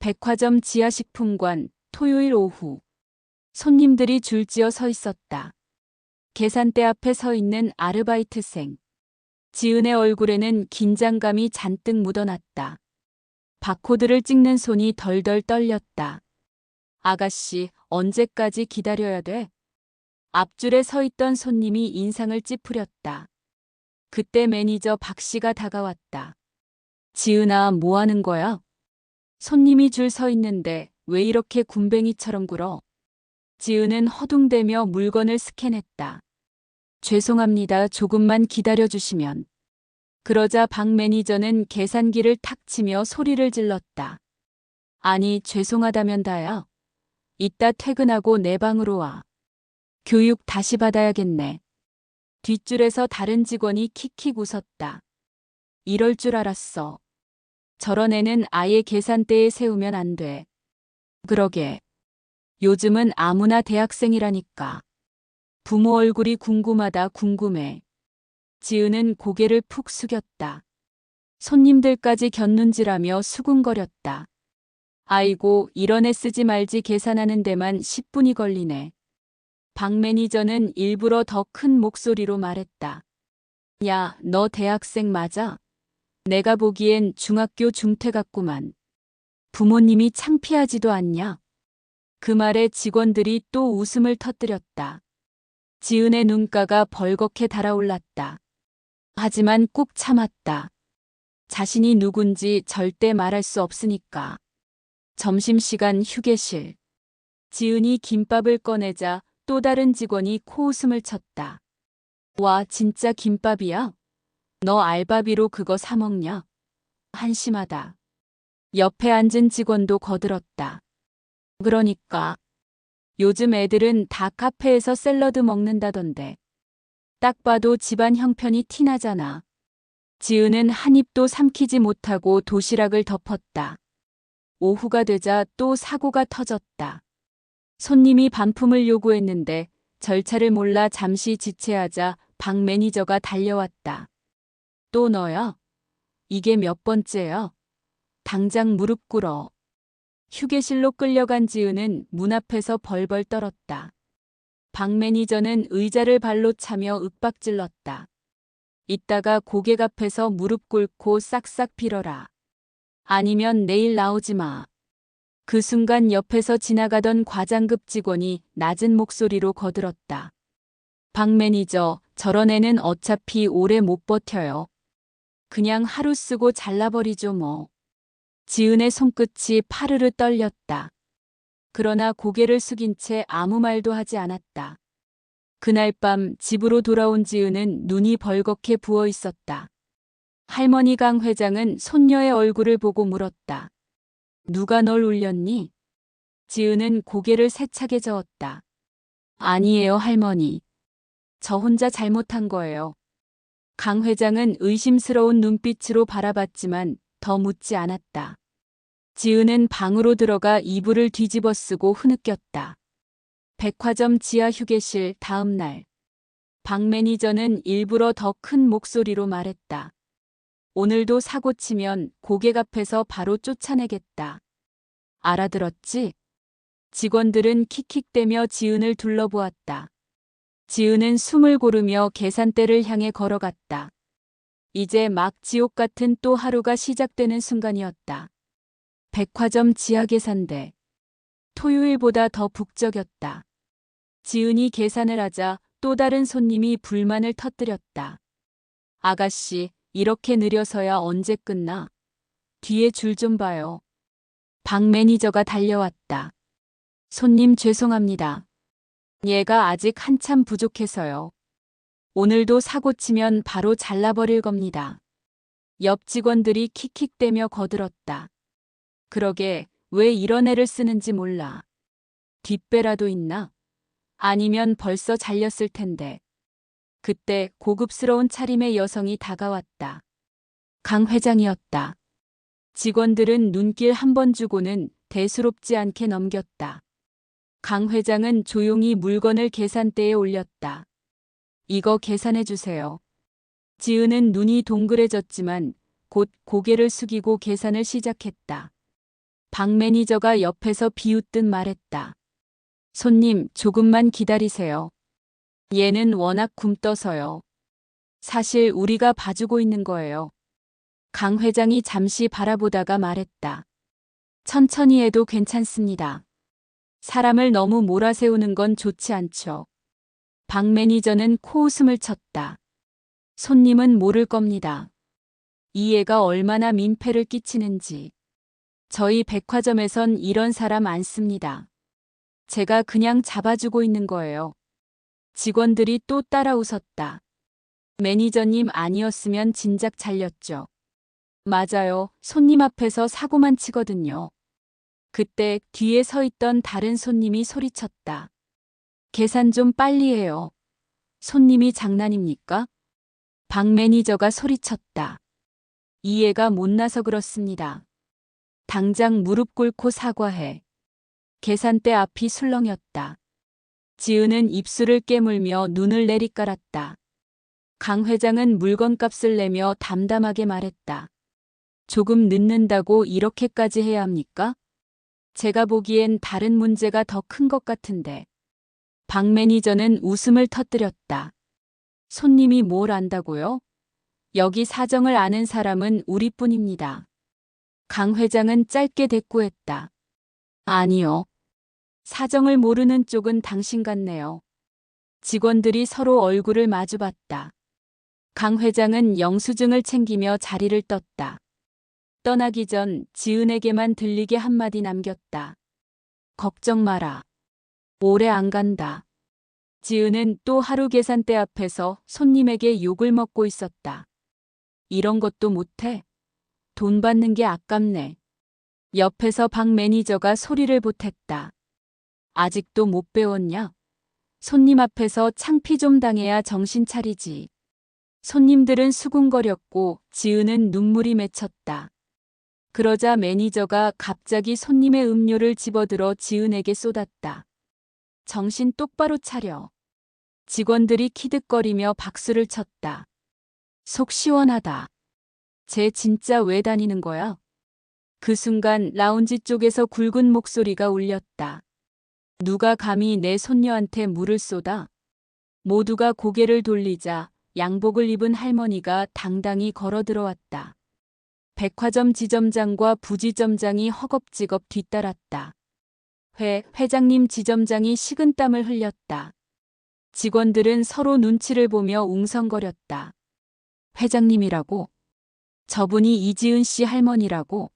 백화점 지하식품관, 토요일 오후. 손님들이 줄지어 서 있었다. 계산대 앞에 서 있는 아르바이트생. 지은의 얼굴에는 긴장감이 잔뜩 묻어났다. 바코드를 찍는 손이 덜덜 떨렸다. 아가씨, 언제까지 기다려야 돼? 앞줄에 서 있던 손님이 인상을 찌푸렸다. 그때 매니저 박 씨가 다가왔다. 지은아, 뭐 하는 거야? 손님이 줄 서 있는데 왜 이렇게 군뱅이처럼 굴어? 지은은 허둥대며 물건을 스캔했다. 죄송합니다. 조금만 기다려주시면. 그러자 박 매니저는 계산기를 탁 치며 소리를 질렀다. 아니, 죄송하다면 다야. 이따 퇴근하고 내 방으로 와. 교육 다시 받아야겠네. 뒷줄에서 다른 직원이 킥킥 웃었다. 이럴 줄 알았어. 저런 애는 아예 계산대에 세우면 안 돼. 그러게. 요즘은 아무나 대학생이라니까. 부모 얼굴이 궁금하다 궁금해. 지은은 고개를 푹 숙였다. 손님들까지 곁눈질하며 수군거렸다. 아이고, 이런 애 쓰지 말지 계산하는 데만 10분이 걸리네. 박 매니저는 일부러 더 큰 목소리로 말했다. 야, 너 대학생 맞아? 내가 보기엔 중학교 중퇴 같구만. 부모님이 창피하지도 않냐? 그 말에 직원들이 또 웃음을 터뜨렸다. 지은의 눈가가 벌겋게 달아올랐다. 하지만 꾹 참았다. 자신이 누군지 절대 말할 수 없으니까. 점심시간 휴게실. 지은이 김밥을 꺼내자 또 다른 직원이 코웃음을 쳤다. 와, 진짜 김밥이야? 너 알바비로 그거 사 먹냐? 한심하다. 옆에 앉은 직원도 거들었다. 그러니까. 요즘 애들은 다 카페에서 샐러드 먹는다던데. 딱 봐도 집안 형편이 티나잖아. 지은은 한 입도 삼키지 못하고 도시락을 덮었다. 오후가 되자 또 사고가 터졌다. 손님이 반품을 요구했는데 절차를 몰라 잠시 지체하자 박 매니저가 달려왔다. 또 너야? 이게 몇 번째야? 당장 무릎 꿇어. 휴게실로 끌려간 지은은 문 앞에서 벌벌 떨었다. 박 매니저는 의자를 발로 차며 윽박질렀다. 이따가 고객 앞에서 무릎 꿇고 싹싹 빌어라. 아니면 내일 나오지 마. 그 순간 옆에서 지나가던 과장급 직원이 낮은 목소리로 거들었다. 박 매니저, 저런 애는 어차피 오래 못 버텨요. 그냥 하루 쓰고 잘라버리죠 뭐. 지은의 손끝이 파르르 떨렸다. 그러나 고개를 숙인 채 아무 말도 하지 않았다. 그날 밤 집으로 돌아온 지은은 눈이 벌겋게 부어 있었다. 할머니 강 회장은 손녀의 얼굴을 보고 물었다. 누가 널 울렸니? 지은은 고개를 세차게 저었다. 아니에요, 할머니. 저 혼자 잘못한 거예요. 강 회장은 의심스러운 눈빛으로 바라봤지만 더 묻지 않았다. 지은은 방으로 들어가 이불을 뒤집어 쓰고 흐느꼈다. 백화점 지하 휴게실 다음 날. 박 매니저는 일부러 더 큰 목소리로 말했다. 오늘도 사고 치면 고객 앞에서 바로 쫓아내겠다. 알아들었지? 직원들은 킥킥대며 지은을 둘러보았다. 지은은 숨을 고르며 계산대를 향해 걸어갔다. 이제 막 지옥 같은 또 하루가 시작되는 순간이었다. 백화점 지하 계산대. 토요일보다 더 북적였다. 지은이 계산을 하자 또 다른 손님이 불만을 터뜨렸다. 아가씨, 이렇게 느려서야 언제 끝나? 뒤에 줄 좀 봐요. 박 매니저가 달려왔다. 손님 죄송합니다. 얘가 아직 한참 부족해서요. 오늘도 사고 치면 바로 잘라버릴 겁니다. 옆 직원들이 킥킥대며 거들었다. 그러게, 왜 이런 애를 쓰는지 몰라. 뒷배라도 있나? 아니면 벌써 잘렸을 텐데. 그때 고급스러운 차림의 여성이 다가왔다. 강 회장이었다. 직원들은 눈길 한 번 주고는 대수롭지 않게 넘겼다. 강 회장은 조용히 물건을 계산대에 올렸다. 이거 계산해 주세요. 지은은 눈이 동그래졌지만 곧 고개를 숙이고 계산을 시작했다. 박 매니저가 옆에서 비웃듯 말했다. 손님, 조금만 기다리세요. 얘는 워낙 굼떠서요. 사실 우리가 봐주고 있는 거예요. 강 회장이 잠시 바라보다가 말했다. 천천히 해도 괜찮습니다. 사람을 너무 몰아세우는 건 좋지 않죠. 박 매니저는 코웃음을 쳤다. 손님은 모를 겁니다. 이 애가 얼마나 민폐를 끼치는지. 저희 백화점에선 이런 사람 안 씁니다. 제가 그냥 잡아주고 있는 거예요. 직원들이 또 따라 웃었다. 매니저님 아니었으면 진작 잘렸죠. 맞아요. 손님 앞에서 사고만 치거든요. 그때 뒤에 서 있던 다른 손님이 소리쳤다. 계산 좀 빨리 해요. 손님이 장난입니까? 박 매니저가 소리쳤다. 이 애가 못나서 그렇습니다. 당장 무릎 꿇고 사과해. 계산대 앞이 술렁였다. 지은은 입술을 깨물며 눈을 내리깔았다. 강 회장은 물건값을 내며 담담하게 말했다. 조금 늦는다고 이렇게까지 해야 합니까? 제가 보기엔 다른 문제가 더 큰 것 같은데. 박 매니저는 웃음을 터뜨렸다. 손님이 뭘 안다고요? 여기 사정을 아는 사람은 우리뿐입니다. 강 회장은 짧게 대꾸했다. 아니요. 사정을 모르는 쪽은 당신 같네요. 직원들이 서로 얼굴을 마주봤다. 강 회장은 영수증을 챙기며 자리를 떴다. 떠나기 전 지은에게만 들리게 한마디 남겼다. 걱정 마라. 오래 안 간다. 지은은 또 하루 계산대 앞에서 손님에게 욕을 먹고 있었다. 이런 것도 못해? 돈 받는 게 아깝네. 옆에서 박 매니저가 소리를 보탰다. 아직도 못 배웠냐? 손님 앞에서 창피 좀 당해야 정신 차리지. 손님들은 수군거렸고 지은은 눈물이 맺혔다. 그러자 매니저가 갑자기 손님의 음료를 집어들어 지은에게 쏟았다. 정신 똑바로 차려. 직원들이 키득거리며 박수를 쳤다. 속 시원하다. 쟤 진짜 왜 다니는 거야? 그 순간 라운지 쪽에서 굵은 목소리가 울렸다. 누가 감히 내 손녀한테 물을 쏟아? 모두가 고개를 돌리자 양복을 입은 할머니가 당당히 걸어 들어왔다. 백화점 지점장과 부지점장이 허겁지겁 뒤따랐다. 회장님 지점장이 식은땀을 흘렸다. 직원들은 서로 눈치를 보며 웅성거렸다. 회장님이라고? 저분이 이지은 씨 할머니라고?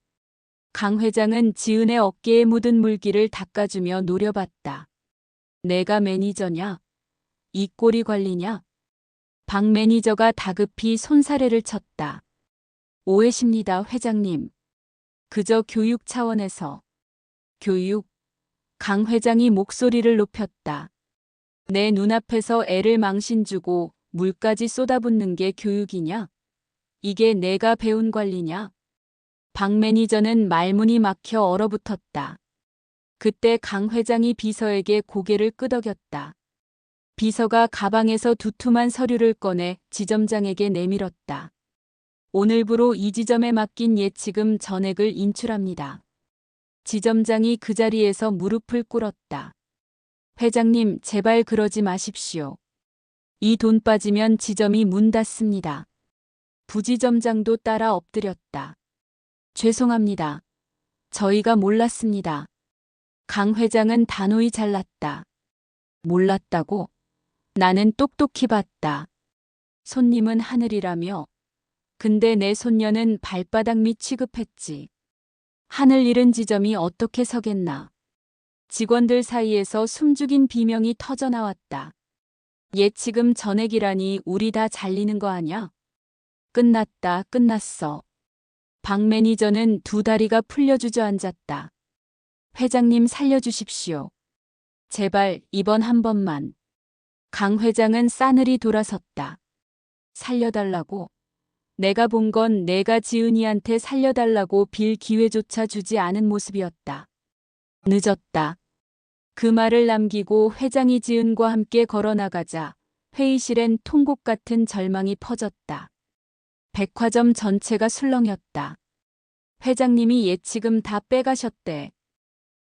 강 회장은 지은의 어깨에 묻은 물기를 닦아주며 노려봤다. 내가 매니저냐? 이 꼴이 관리냐? 박 매니저가 다급히 손사래를 쳤다. 오해십니다, 회장님. 그저 교육 차원에서. 교육? 강 회장이 목소리를 높였다. 내 눈앞에서 애를 망신주고 물까지 쏟아붓는 게 교육이냐? 이게 내가 배운 관리냐? 박 매니저는 말문이 막혀 얼어붙었다. 그때 강 회장이 비서에게 고개를 끄덕였다. 비서가 가방에서 두툼한 서류를 꺼내 지점장에게 내밀었다. 오늘부로 이 지점에 맡긴 예치금 전액을 인출합니다. 지점장이 그 자리에서 무릎을 꿇었다. 회장님, 제발 그러지 마십시오. 이 돈 빠지면 지점이 문 닫습니다. 부지점장도 따라 엎드렸다. 죄송합니다. 저희가 몰랐습니다. 강 회장은 단호히 잘랐다. 몰랐다고? 나는 똑똑히 봤다. 손님은 하늘이라며. 근데 내 손녀는 발바닥 밑 취급했지. 하늘 잃은 지점이 어떻게 서겠나. 직원들 사이에서 숨죽인 비명이 터져나왔다. 예치금 전액이라니 우리 다 잘리는 거 아냐? 끝났다, 끝났어. 박 매니저는 두 다리가 풀려 주저앉았다. 회장님 살려주십시오. 제발 이번 한 번만. 강 회장은 싸늘히 돌아섰다. 살려달라고? 내가 본 건 내가 지은이한테 살려달라고 빌 기회조차 주지 않은 모습이었다. 늦었다. 그 말을 남기고 회장이 지은과 함께 걸어나가자 회의실엔 통곡 같은 절망이 퍼졌다. 백화점 전체가 술렁였다. 회장님이 예치금 다 빼가셨대.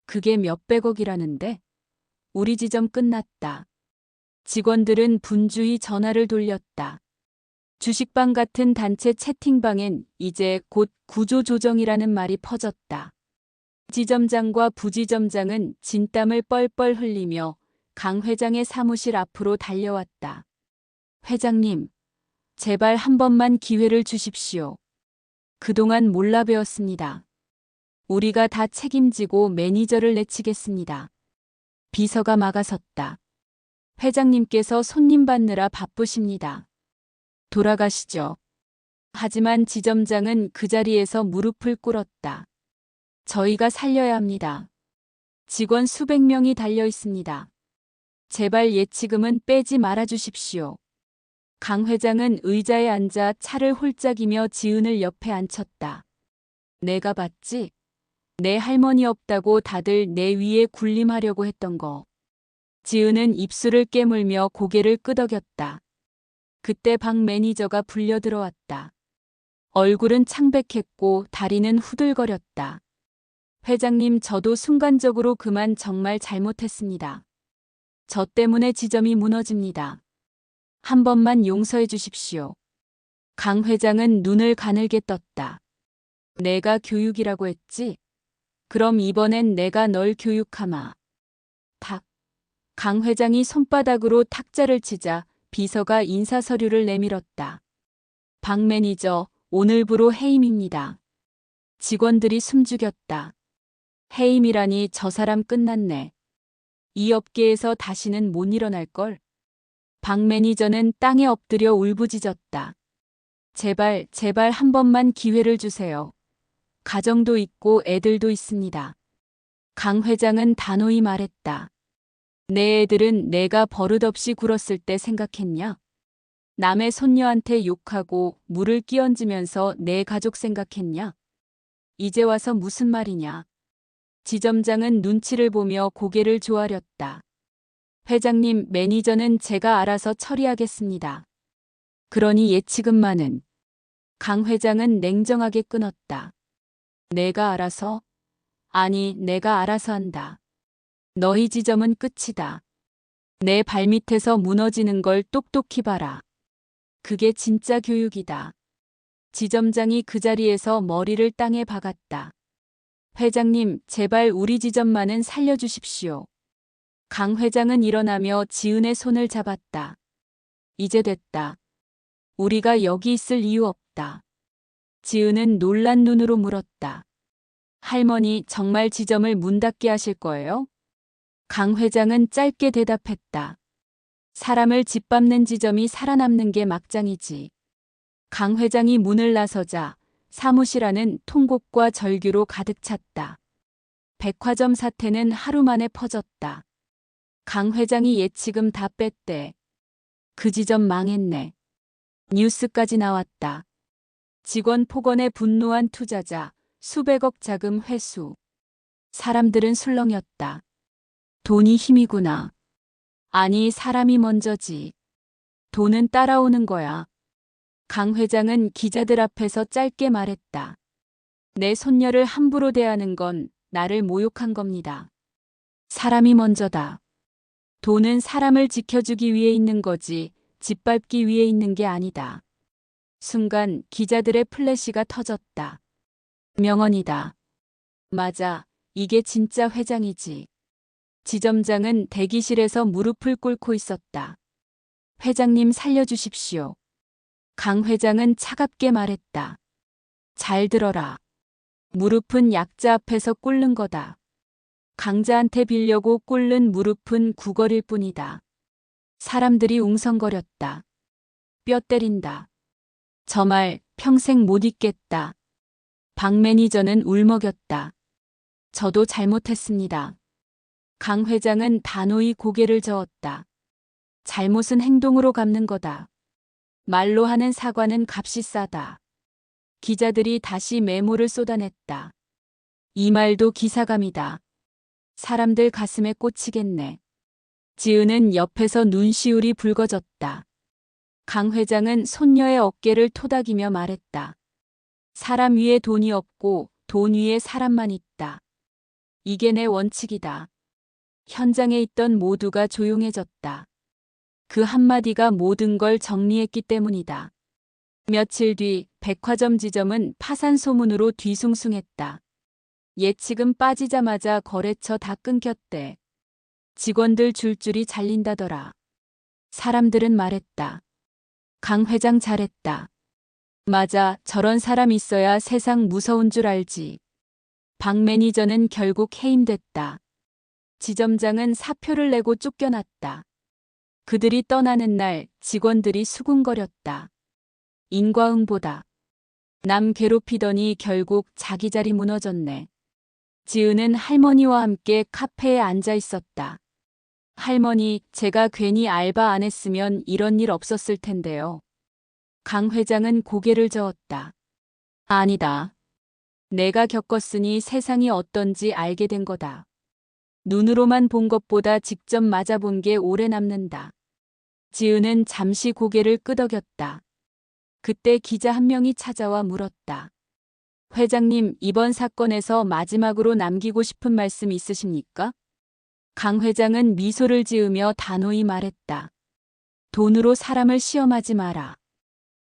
그게 몇백억이라는데? 우리 지점 끝났다. 직원들은 분주히 전화를 돌렸다. 주식방 같은 단체 채팅방엔 이제 곧 구조조정이라는 말이 퍼졌다. 지점장과 부지점장은 진땀을 뻘뻘 흘리며 강 회장의 사무실 앞으로 달려왔다. 회장님, 제발 한 번만 기회를 주십시오. 그동안 몰라 배웠습니다. 우리가 다 책임지고 매니저를 내치겠습니다. 비서가 막아섰다. 회장님께서 손님 받느라 바쁘십니다. 돌아가시죠. 하지만 지점장은 그 자리에서 무릎을 꿇었다. 저희가 살려야 합니다. 직원 수백 명이 달려 있습니다. 제발 예치금은 빼지 말아 주십시오. 강 회장은 의자에 앉아 차를 홀짝이며 지은을 옆에 앉혔다. 내가 봤지? 내 할머니 없다고 다들 내 위에 군림하려고 했던 거. 지은은 입술을 깨물며 고개를 끄덕였다. 그때 박 매니저가 불려 들어왔다. 얼굴은 창백했고 다리는 후들거렸다. 회장님, 저도 순간적으로 그만 정말 잘못했습니다. 저 때문에 지점이 무너집니다. 한 번만 용서해 주십시오. 강 회장은 눈을 가늘게 떴다. 내가 교육이라고 했지? 그럼 이번엔 내가 널 교육하마. 탁. 강 회장이 손바닥으로 탁자를 치자 비서가 인사서류를 내밀었다. 박 매니저, 오늘부로 해임입니다. 직원들이 숨죽였다. 해임이라니, 저 사람 끝났네. 이 업계에서 다시는 못 일어날걸. 박 매니저는 땅에 엎드려 울부짖었다. 제발, 제발 한 번만 기회를 주세요. 가정도 있고 애들도 있습니다. 강 회장은 단호히 말했다. 내 애들은 내가 버릇없이 굴었을 때 생각했냐? 남의 손녀한테 욕하고 물을 끼얹으면서 내 가족 생각했냐? 이제 와서 무슨 말이냐? 지점장은 눈치를 보며 고개를 조아렸다. 회장님, 매니저는 제가 알아서 처리하겠습니다. 그러니 예치금만은. 강 회장은 냉정하게 끊었다. 내가 알아서? 아니, 내가 알아서 한다. 너희 지점은 끝이다. 내 발밑에서 무너지는 걸 똑똑히 봐라. 그게 진짜 교육이다. 지점장이 그 자리에서 머리를 땅에 박았다. 회장님, 제발 우리 지점만은 살려주십시오. 강 회장은 일어나며 지은의 손을 잡았다. 이제 됐다. 우리가 여기 있을 이유 없다. 지은은 놀란 눈으로 물었다. 할머니, 정말 지점을 문 닫게 하실 거예요? 강 회장은 짧게 대답했다. 사람을 짓밟는 지점이 살아남는 게 막장이지. 강 회장이 문을 나서자 사무실 안은 통곡과 절규로 가득 찼다. 백화점 사태는 하루 만에 퍼졌다. 강 회장이 예치금 다 뺐대. 그 지점 망했네. 뉴스까지 나왔다. 직원 폭언에 분노한 투자자, 수백억 자금 회수. 사람들은 술렁였다. 돈이 힘이구나. 아니, 사람이 먼저지. 돈은 따라오는 거야. 강 회장은 기자들 앞에서 짧게 말했다. 내 손녀를 함부로 대하는 건 나를 모욕한 겁니다. 사람이 먼저다. 돈은 사람을 지켜주기 위해 있는 거지 짓밟기 위해 있는 게 아니다. 순간 기자들의 플래시가 터졌다. 명언이다. 맞아, 이게 진짜 회장이지. 지점장은 대기실에서 무릎을 꿇고 있었다. 회장님, 살려주십시오. 강 회장은 차갑게 말했다. 잘 들어라. 무릎은 약자 앞에서 꿇는 거다. 강자한테 빌려고 꿇는 무릎은 구걸일 뿐이다. 사람들이 웅성거렸다. 뼈 때린다. 저 말 평생 못 잊겠다. 박 매니저는 울먹였다. 저도 잘못했습니다. 강 회장은 단호히 고개를 저었다. 잘못은 행동으로 갚는 거다. 말로 하는 사과는 값이 싸다. 기자들이 다시 메모를 쏟아냈다. 이 말도 기사감이다. 사람들 가슴에 꽂히겠네. 지은은 옆에서 눈시울이 붉어졌다. 강 회장은 손녀의 어깨를 토닥이며 말했다. 사람 위에 돈이 없고 돈 위에 사람만 있다. 이게 내 원칙이다. 현장에 있던 모두가 조용해졌다. 그 한마디가 모든 걸 정리했기 때문이다. 며칠 뒤 백화점 지점은 파산 소문으로 뒤숭숭했다. 예치금 빠지자마자 거래처 다 끊겼대. 직원들 줄줄이 잘린다더라. 사람들은 말했다. 강 회장 잘했다. 맞아, 저런 사람 있어야 세상 무서운 줄 알지. 박 매니저는 결국 해임됐다. 지점장은 사표를 내고 쫓겨났다. 그들이 떠나는 날 직원들이 수군거렸다. 인과응보다. 남 괴롭히더니 결국 자기 자리 무너졌네. 지은은 할머니와 함께 카페에 앉아 있었다. 할머니, 제가 괜히 알바 안 했으면 이런 일 없었을 텐데요. 강 회장은 고개를 저었다. 아니다. 내가 겪었으니 세상이 어떤지 알게 된 거다. 눈으로만 본 것보다 직접 맞아본 게 오래 남는다. 지은은 잠시 고개를 끄덕였다. 그때 기자 한 명이 찾아와 물었다. 회장님, 이번 사건에서 마지막으로 남기고 싶은 말씀 있으십니까? 강 회장은 미소를 지으며 단호히 말했다. 돈으로 사람을 시험하지 마라.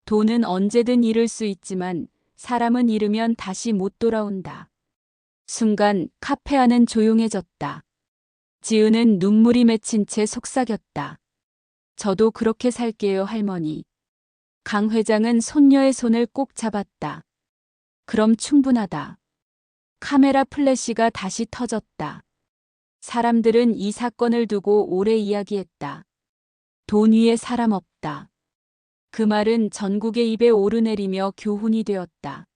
돈은 언제든 잃을 수 있지만 사람은 잃으면 다시 못 돌아온다. 순간 카페 안은 조용해졌다. 지은은 눈물이 맺힌 채 속삭였다. 저도 그렇게 살게요, 할머니. 강 회장은 손녀의 손을 꼭 잡았다. 그럼 충분하다. 카메라 플래시가 다시 터졌다. 사람들은 이 사건을 두고 오래 이야기했다. 돈 위에 사람 없다. 그 말은 전국의 입에 오르내리며 교훈이 되었다.